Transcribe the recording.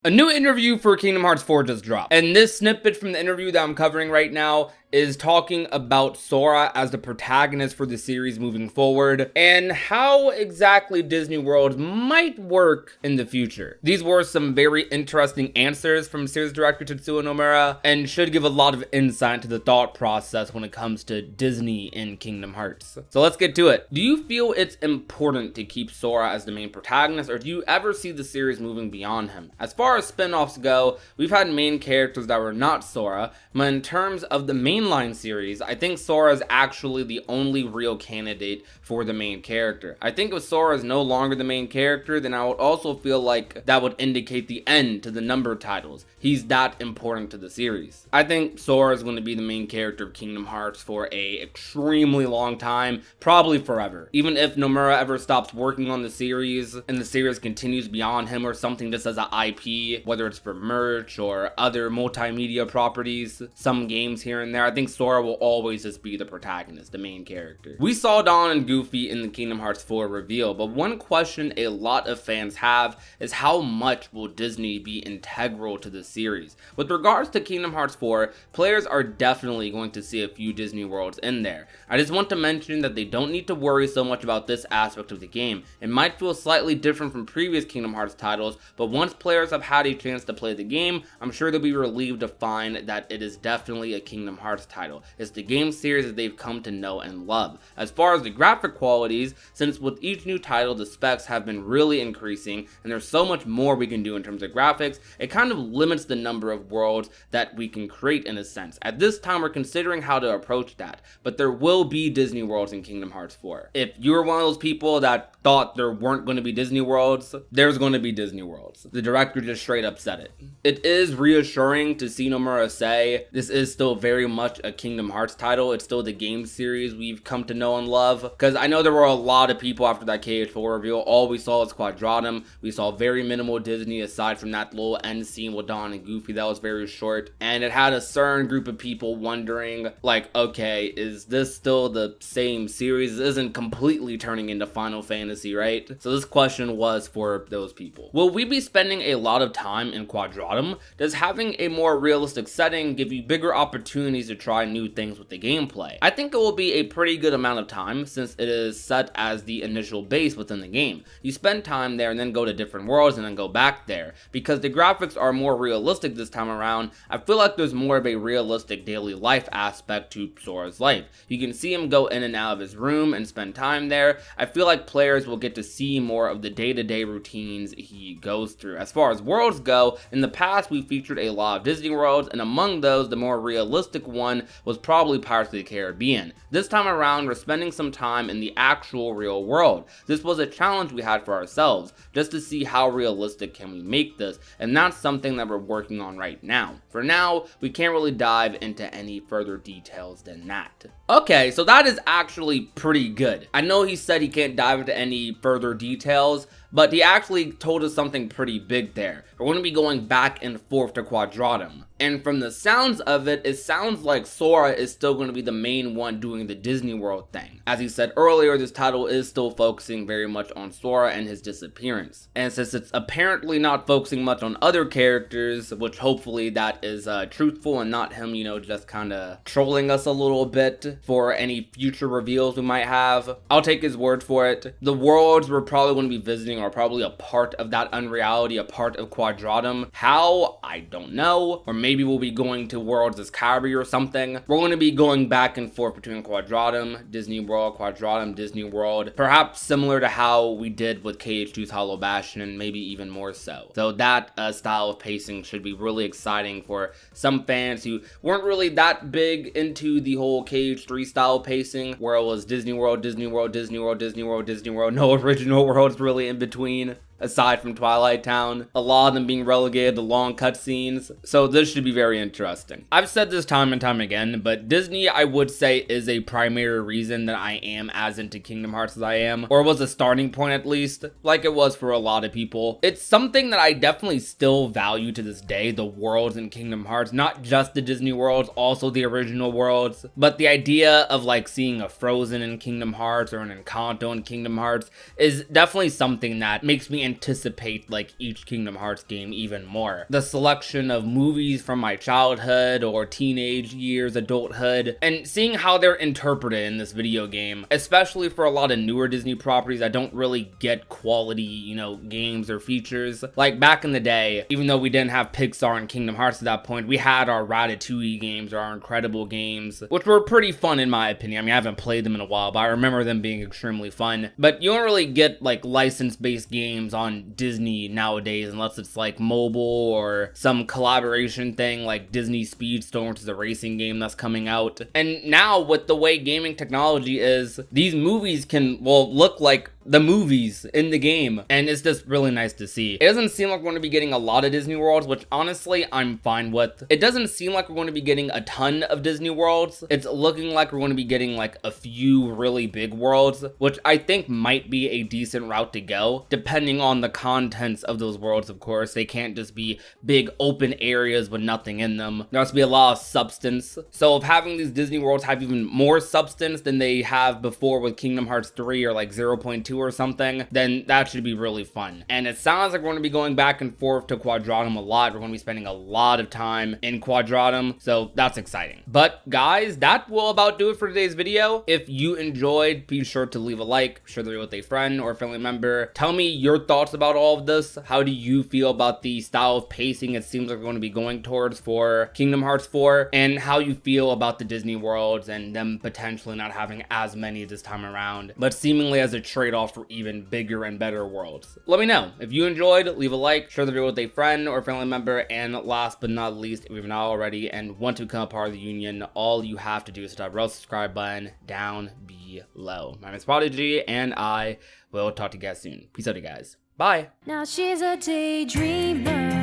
A new interview for Kingdom Hearts 4 just dropped, and this snippet from the interview that I'm covering right now is talking about Sora as the protagonist for the series moving forward, and how exactly Disney World might work in the future. These were some very interesting answers from series director Tetsuya Nomura, and should give a lot of insight to the thought process when it comes to Disney in Kingdom Hearts. So let's get to it. Do you feel it's important to keep Sora as the main protagonist, or do you ever see the series moving beyond him? As far as spin-offs go, we've had main characters that were not Sora, but in terms of the mainline series, I think Sora is actually the only real candidate for the main character. I think if Sora is no longer the main character, then I would also feel like that would indicate the end to the number titles. He's that important to the series. I think Sora is going to be the main character of Kingdom Hearts for a extremely long time, probably forever. Even if Nomura ever stops working on the series and the series continues beyond him or something just as an IP, whether it's for merch or other multimedia properties, some games here and there, I think Sora will always just be the protagonist, the main character. We saw Dawn and Goofy in the Kingdom Hearts 4 reveal, but one question a lot of fans have is how much will Disney be integral to the series? With regards to Kingdom Hearts 4, players are definitely going to see a few Disney worlds in there. I just want to mention that they don't need to worry so much about this aspect of the game. It might feel slightly different from previous Kingdom Hearts titles, but once players have had a chance to play the game, I'm sure they'll be relieved to find that it is definitely a Kingdom Hearts title. It's the game series that they've come to know and love. As far as the graphic qualities, since with each new title the specs have been really increasing and there's so much more we can do in terms of graphics, it kind of limits the number of worlds that we can create in a sense. At this time we're considering how to approach that, but there will be Disney worlds in Kingdom Hearts 4. If you're one of those people that thought there weren't going to be Disney worlds, there's going to be Disney worlds. The director just straight up said it. It is reassuring to see Nomura say this is still very much a Kingdom Hearts title. It's still the game series we've come to know and love, because I know there were a lot of people after that KH4 reveal, all we saw was Quadratum. We saw very minimal Disney aside from that little end scene with Dawn and Goofy that was very short, and it had a certain group of people wondering, like, okay, is this still the same series? It isn't completely turning into Final Fantasy, right? So this question was for those people. Will we be spending a lot of time in Quadratum? Does having a more realistic setting give you bigger opportunities to try new things with the gameplay? I think it will be a pretty good amount of time since it is set as the initial base within the game. You spend time there and then go to different worlds and then go back there. Because the graphics are more realistic this time around, I feel like there's more of a realistic daily life aspect to Sora's life. You can see him go in and out of his room and spend time there. I feel like players will get to see more of the day-to-day routines he goes through. As far as worlds go, in the past we featured a lot of Disney worlds, and among those the more realistic one was probably Pirates of the Caribbean. This time around we're spending some time in the actual real world. This was a challenge we had for ourselves, just to see how realistic can we make this, and that's something that we're working on right now. For now, we can't really dive into any further details than that. Okay, so that is actually pretty good. I know he said he can't dive into any further details, but he actually told us something pretty big there. We're going to be going back and forth to Quadratum. And from the sounds of it, it sounds like Sora is still going to be the main one doing the Disney World thing. As he said earlier, this title is still focusing very much on Sora and his disappearance. And since it's apparently not focusing much on other characters, which hopefully that is truthful and not him, just kind of trolling us a little bit for any future reveals we might have, I'll take his word for it. The worlds we're probably going to be visiting are probably a part of that unreality, a part of Quadratum. How? I don't know. Or maybe we'll be going to worlds as Kyrie or something. We're going to be going back and forth between Quadratum, Disney World, Quadratum, Disney World, perhaps similar to how we did with KH2's Hollow Bastion, and maybe even more so. So that style of pacing should be really exciting for some fans who weren't really that big into the whole KH3 style pacing, where it was Disney World, Disney World, Disney World, Disney World, Disney World, no original worlds really in between. Aside from Twilight Town, a lot of them being relegated to long cutscenes, so this should be very interesting. I've said this time and time again, but Disney, I would say, is a primary reason that I am as into Kingdom Hearts as I am, or was a starting point at least, like it was for a lot of people. It's something that I definitely still value to this day, the worlds in Kingdom Hearts, not just the Disney worlds, also the original worlds, but the idea of like seeing a Frozen in Kingdom Hearts or an Encanto in Kingdom Hearts is definitely something that makes me anticipate like each Kingdom Hearts game even more. The selection of movies from my childhood or teenage years, adulthood, and seeing how they're interpreted in this video game, especially for a lot of newer Disney properties that don't really get quality, you know, games or features. Like back in the day, even though we didn't have Pixar and Kingdom Hearts at that point, we had our Ratatouille games or our Incredible games, which were pretty fun in my opinion. I mean, I haven't played them in a while, but I remember them being extremely fun. But you don't really get like license-based games on Disney nowadays unless it's like mobile or some collaboration thing like Disney Speedstorm, which is a racing game that's coming out. And now with the way gaming technology is, these movies can, well, look like the movies in the game, and it's just really nice to see. It doesn't seem like we're going to be getting a lot of Disney Worlds, which honestly I'm fine with. It doesn't seem like we're going to be getting a ton of Disney Worlds. It's looking like we're going to be getting like a few really big worlds, which I think might be a decent route to go, depending on the contents of those worlds. Of course, they can't just be big open areas with nothing in them. There has to be a lot of substance. So if having these Disney Worlds have even more substance than they have before with Kingdom Hearts 3 or like 0.2 or something, then that should be really fun. And it sounds like we're going to be going back and forth to Quadratum a lot. We're going to be spending a lot of time in Quadratum, so that's exciting. But guys, that will about do it for today's video. If you enjoyed, be sure to leave a like, share the video with a friend or family member. Tell me your thoughts about all of this. How do you feel about the style of pacing it seems like we're going to be going towards for Kingdom Hearts 4, and how you feel about the Disney Worlds and them potentially not having as many this time around, but seemingly as a trade-off for even bigger and better worlds. Let me know. If you enjoyed, leave a like, share the video with a friend or family member, and last but not least, if you've not already and want to become a part of the union, all you have to do is hit that red subscribe button down below. My name is Prodigy, and I will talk to you guys soon. Peace out, you guys. Bye. Now she's a daydreamer.